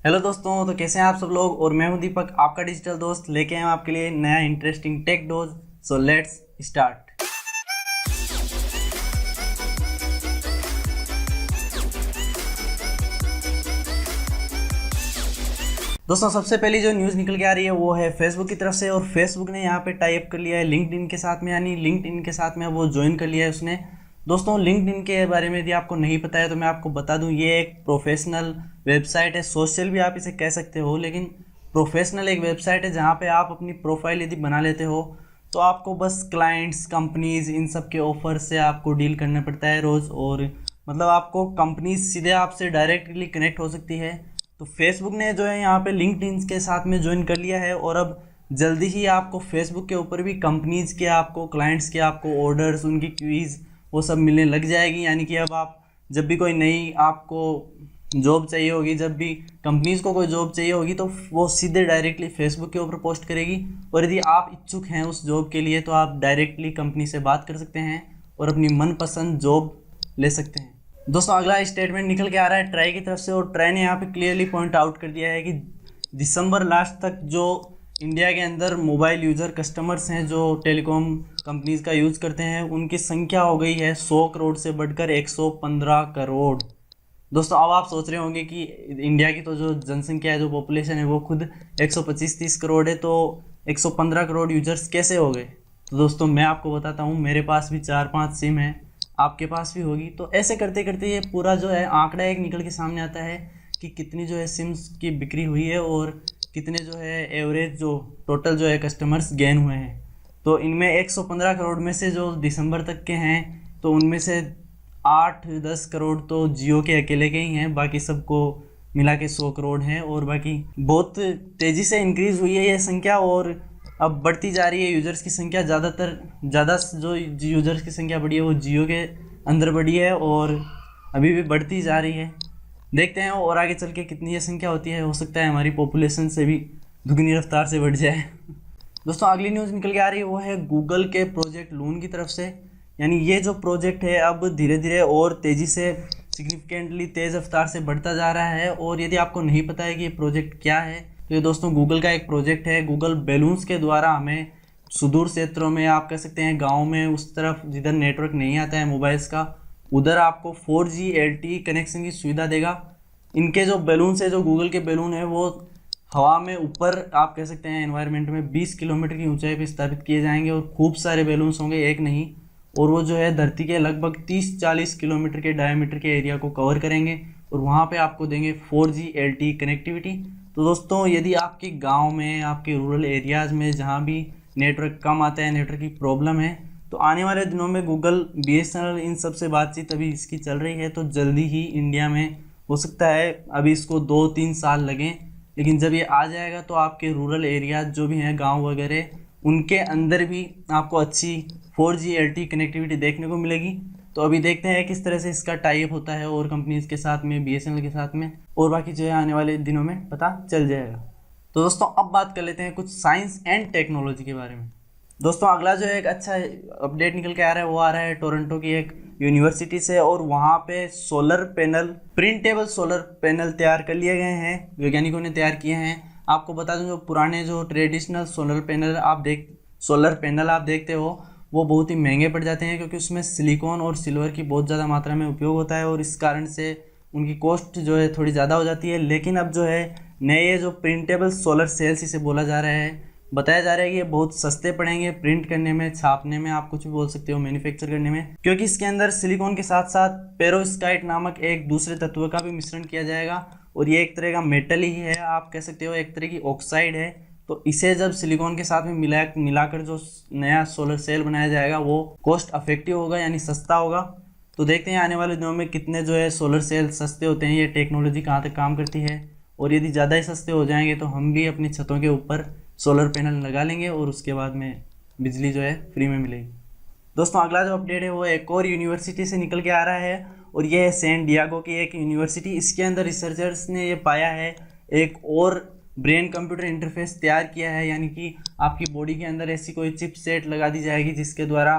Hello दोस्तों, तो कैसे हैं आप सब लोग। और मैं हूं दीपक, आपका डिजिटल दोस्त, लेके आया हूं आपके लिए नया interesting tech dose. So let's start. दोस्तों, सबसे पहली जो न्यूज़ निकल के आ रही है वो है फेसबुक की तरफ से। और फेसबुक ने यहाँ पे टाई अप कर लिया है लिंक्डइन के साथ में, यानी लिंक्डइन के साथ में वो ज्वाइन कर लिया है उसने। दोस्तों, लिंक्डइन के बारे में यदि आपको नहीं पता है तो मैं आपको बता दूं, ये एक प्रोफेशनल वेबसाइट है। सोशल भी आप इसे कह सकते हो, लेकिन प्रोफेशनल एक वेबसाइट है जहाँ पे आप अपनी प्रोफाइल यदि बना लेते हो तो आपको बस क्लाइंट्स, कंपनीज, इन सब के ऑफर से आपको डील करना पड़ता है रोज़। और मतलब आपको कंपनीज सीधे आपसे डायरेक्टली कनेक्ट हो सकती है। तो फेसबुक ने जो है यहाँ पे लिंक्डइन के साथ में ज्वाइन कर लिया है। और अब जल्दी ही आपको फेसबुक के ऊपर भी कंपनीज के, आपको क्लाइंट्स के, आपको ऑर्डर्स, उनकी क्वीज़, वो सब मिलने लग जाएगी। यानी कि अब आप जब भी कोई नई आपको जॉब चाहिए होगी, जब भी कंपनीज को कोई जॉब चाहिए होगी, तो वो सीधे डायरेक्टली फेसबुक के ऊपर पोस्ट करेगी। और यदि आप इच्छुक हैं उस जॉब के लिए तो आप डायरेक्टली कंपनी से बात कर सकते हैं और अपनी मनपसंद जॉब ले सकते हैं। दोस्तों, अगला स्टेटमेंट निकल के आ रहा है ट्राई की तरफ से। और ट्राई ने यहाँ पे क्लियरली पॉइंट आउट कर दिया है कि दिसंबर लास्ट तक जो इंडिया के अंदर मोबाइल यूज़र कस्टमर्स हैं जो टेलीकॉम कंपनीज का यूज़ करते हैं, उनकी संख्या हो गई है 100 करोड़ से बढ़कर 115 करोड़। दोस्तों, अब आप सोच रहे होंगे कि इंडिया की तो जो जनसंख्या है, जो पॉपुलेशन है, वो खुद 125-30 करोड़ है, तो 115 करोड़ यूजर्स कैसे हो गए। तो दोस्तों, मैं आपको बताता हूँ, मेरे पास भी 4-5 सिम है, आपके पास भी होगी। तो ऐसे करते करते ये पूरा जो है आंकड़ा एक निकल के सामने आता है कि कितनी जो है सिम्स की बिक्री हुई है और कितने जो है एवरेज जो टोटल जो है कस्टमर्स गेन हुए हैं। तो इनमें 115 करोड़ में से जो दिसंबर तक के हैं, तो उनमें से 8-10 करोड़ तो जियो के अकेले के ही हैं, बाकी सबको मिला के 100 करोड़ हैं। और बाकी बहुत तेज़ी से इंक्रीज़ हुई है ये संख्या और अब बढ़ती जा रही है यूज़र्स की संख्या। ज़्यादा जो यूज़र्स की संख्या बढ़ी है वो जियो के अंदर बढ़ी है और अभी भी बढ़ती जा रही है। देखते हैं और आगे चल के कितनी ये संख्या होती है। हो सकता है हमारी पॉपुलेशन से भी दुगनी रफ्तार से बढ़ जाए। दोस्तों, अगली न्यूज़ निकल के आ रही है वो है गूगल के प्रोजेक्ट लून की तरफ से। यानी ये जो प्रोजेक्ट है अब धीरे धीरे और तेज़ी से, सिग्निफिकेंटली तेज़ रफ्तार से बढ़ता जा रहा है। और यदि आपको नहीं पता है कि ये प्रोजेक्ट क्या है, तो ये दोस्तों गूगल का एक प्रोजेक्ट है। गूगल बैलून्स के द्वारा हमें सुदूर क्षेत्रों में, आप कह सकते हैं गाँव में, उस तरफ जिधर नेटवर्क नहीं आता है मोबाइल्स का, उधर आपको 4G LTE कनेक्शन की सुविधा देगा। इनके जो बैलून्स है, जो गूगल के बैलून है, वो हवा में ऊपर, आप कह सकते हैं एनवायरनमेंट में 20 किलोमीटर की ऊंचाई पर स्थापित किए जाएंगे। और खूब सारे बैलून्स होंगे, एक नहीं। और वो जो है धरती के लगभग 30-40 किलोमीटर के डायमीटर के एरिया को कवर करेंगे और वहाँ पे आपको देंगे 4G LTE कनेक्टिविटी। तो दोस्तों, यदि आपके गांव में, आपके रूरल एरियाज़ में जहाँ भी नेटवर्क कम आता है, नेटवर्क की प्रॉब्लम है, तो आने वाले दिनों में गूगल, BSNL, इन सब से बातचीत अभी इसकी चल रही है। तो जल्दी ही इंडिया में हो सकता है, अभी इसको 2-3 साल लगें, लेकिन जब ये आ जाएगा तो आपके रूरल एरियाज जो भी हैं, गाँव वगैरह, उनके अंदर भी आपको अच्छी 4G LTE कनेक्टिविटी देखने को मिलेगी। तो अभी देखते हैं किस तरह से इसका टाई अप होता है और कंपनीज के साथ में, BSNL के साथ में, और बाकी जो है आने वाले दिनों में पता चल जाएगा। तो दोस्तों, अब बात कर लेते हैं कुछ साइंस एंड टेक्नोलॉजी के बारे में। दोस्तों, अगला जो है एक अच्छा अपडेट निकल के आ रहा है, वो आ रहा है टोरंटो की एक यूनिवर्सिटी से। और वहाँ पे solar panel, printable solar panel तैयार कर लिए गए हैं, वैज्ञानिकों ने तैयार किए हैं। आपको बता दूं, जो पुराने जो ट्रेडिशनल सोलर पैनल आप देखते हो, वो बहुत ही महंगे पड़ जाते हैं, क्योंकि उसमें सिलिकॉन और सिल्वर की बहुत ज़्यादा मात्रा में उपयोग होता है और इस कारण से उनकी कॉस्ट जो है थोड़ी ज़्यादा हो जाती है। लेकिन अब जो है नए जो प्रिंटेबल सोलर सेल्स इसे बोला जा रहा है, बताया जा रहा है कि ये बहुत सस्ते पड़ेंगे प्रिंट करने में, छापने में, आप कुछ भी बोल सकते हो, मैन्युफैक्चर करने में, क्योंकि इसके अंदर सिलिकॉन के साथ साथ पेरोस्काइट नामक एक दूसरे तत्व का भी मिश्रण किया जाएगा। और ये एक तरह का मेटल ही है, आप कह सकते हो एक तरह की ऑक्साइड है। तो इसे जब सिलिकॉन के साथ में मिलाकर जो नया सोलर सेल बनाया जाएगा, वो कॉस्ट अफेक्टिव होगा, यानी सस्ता होगा। तो देखते हैं आने वाले दिनों में कितने जो है सोलर सेल सस्ते होते हैं, ये टेक्नोलॉजी कहाँ तक काम करती है। और यदि ज़्यादा ही सस्ते हो जाएंगे तो हम भी अपनी छतों के ऊपर सोलर पैनल लगा लेंगे और उसके बाद में बिजली जो है फ्री में मिलेगी। दोस्तों, अगला जो अपडेट है वो एक और यूनिवर्सिटी से निकल के आ रहा है और ये है सैन डियागो की एक यूनिवर्सिटी। इसके अंदर रिसर्चर्स ने ये पाया है, एक और ब्रेन कंप्यूटर इंटरफेस तैयार किया है। यानी कि आपकी बॉडी के अंदर ऐसी कोई चिप सेट लगा दी जाएगी जिसके द्वारा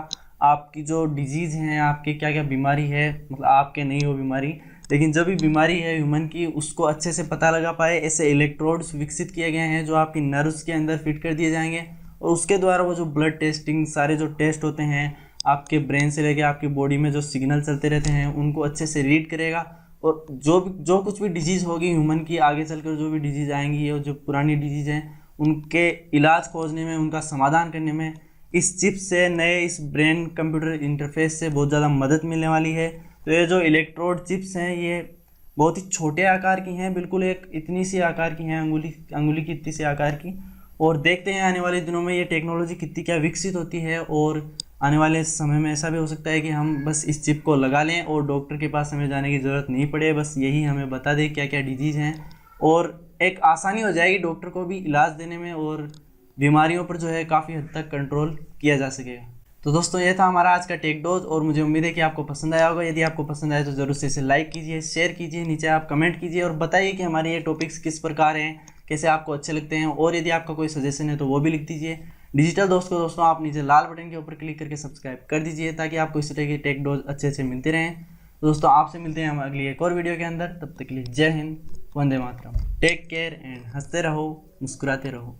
आपकी जो डिजीज़ हैं, आपकी क्या क्या बीमारी है, मतलब आपके नहीं हो बीमारी, लेकिन जो भी बीमारी है ह्यूमन की उसको अच्छे से पता लगा पाए, ऐसे इलेक्ट्रोड्स विकसित किए गए हैं जो आपकी नर्व्स के अंदर फिट कर दिए जाएंगे और उसके द्वारा वो जो ब्लड टेस्टिंग सारे जो टेस्ट होते हैं आपके ब्रेन से लेके आपकी बॉडी में जो सिग्नल चलते रहते हैं उनको अच्छे से रीड करेगा और जो कुछ भी डिजीज़ होगी ह्यूमन की आगे चलकर जो भी डिजीज़ आएंगी और जो पुरानी डिजीज़ हैं उनके इलाज खोजने में, उनका समाधान करने में इस चिप से, नए इस ब्रेन कंप्यूटर इंटरफेस से बहुत ज़्यादा मदद मिलने वाली है। तो ये जो इलेक्ट्रोड चिप्स हैं ये बहुत ही छोटे आकार की हैं, बिल्कुल एक इतनी सी आकार की हैं, अंगुली की इतनी सी आकार की। और देखते हैं आने वाले दिनों में ये टेक्नोलॉजी कितनी क्या विकसित होती है और आने वाले समय में ऐसा भी हो सकता है कि हम बस इस चिप को लगा लें और डॉक्टर के पास हमें जाने की ज़रूरत नहीं पड़े, बस यही हमें बता दे क्या क्या डिजीज़ हैं और एक आसानी हो जाएगी डॉक्टर को भी इलाज देने में और बीमारियों पर जो है काफ़ी हद तक कंट्रोल किया जा सकेगा। तो दोस्तों ये था हमारा आज का टेक डोज और मुझे उम्मीद है कि आपको पसंद आया होगा। यदि आपको पसंद आया तो ज़रूर से इसे लाइक कीजिए, शेयर कीजिए, नीचे आप कमेंट कीजिए और बताइए कि हमारे ये टॉपिक्स किस प्रकार हैं, कैसे आपको अच्छे लगते हैं और यदि आपका कोई सजेशन है तो वो भी लिख दीजिए। डिजिटल दोस्त को दोस्तों आप नीचे लाल बटन के ऊपर क्लिक करके सब्सक्राइब कर दीजिए ताकि आपको इस तरह के टेक डोज अच्छे मिलते रहें। तो दोस्तों आपसे मिलते हैं हम अगली एक और वीडियो के अंदर, तब तक के लिए जय Hind, Vande Mataram, take care and हंसते रहो, मुस्कुराते रहो।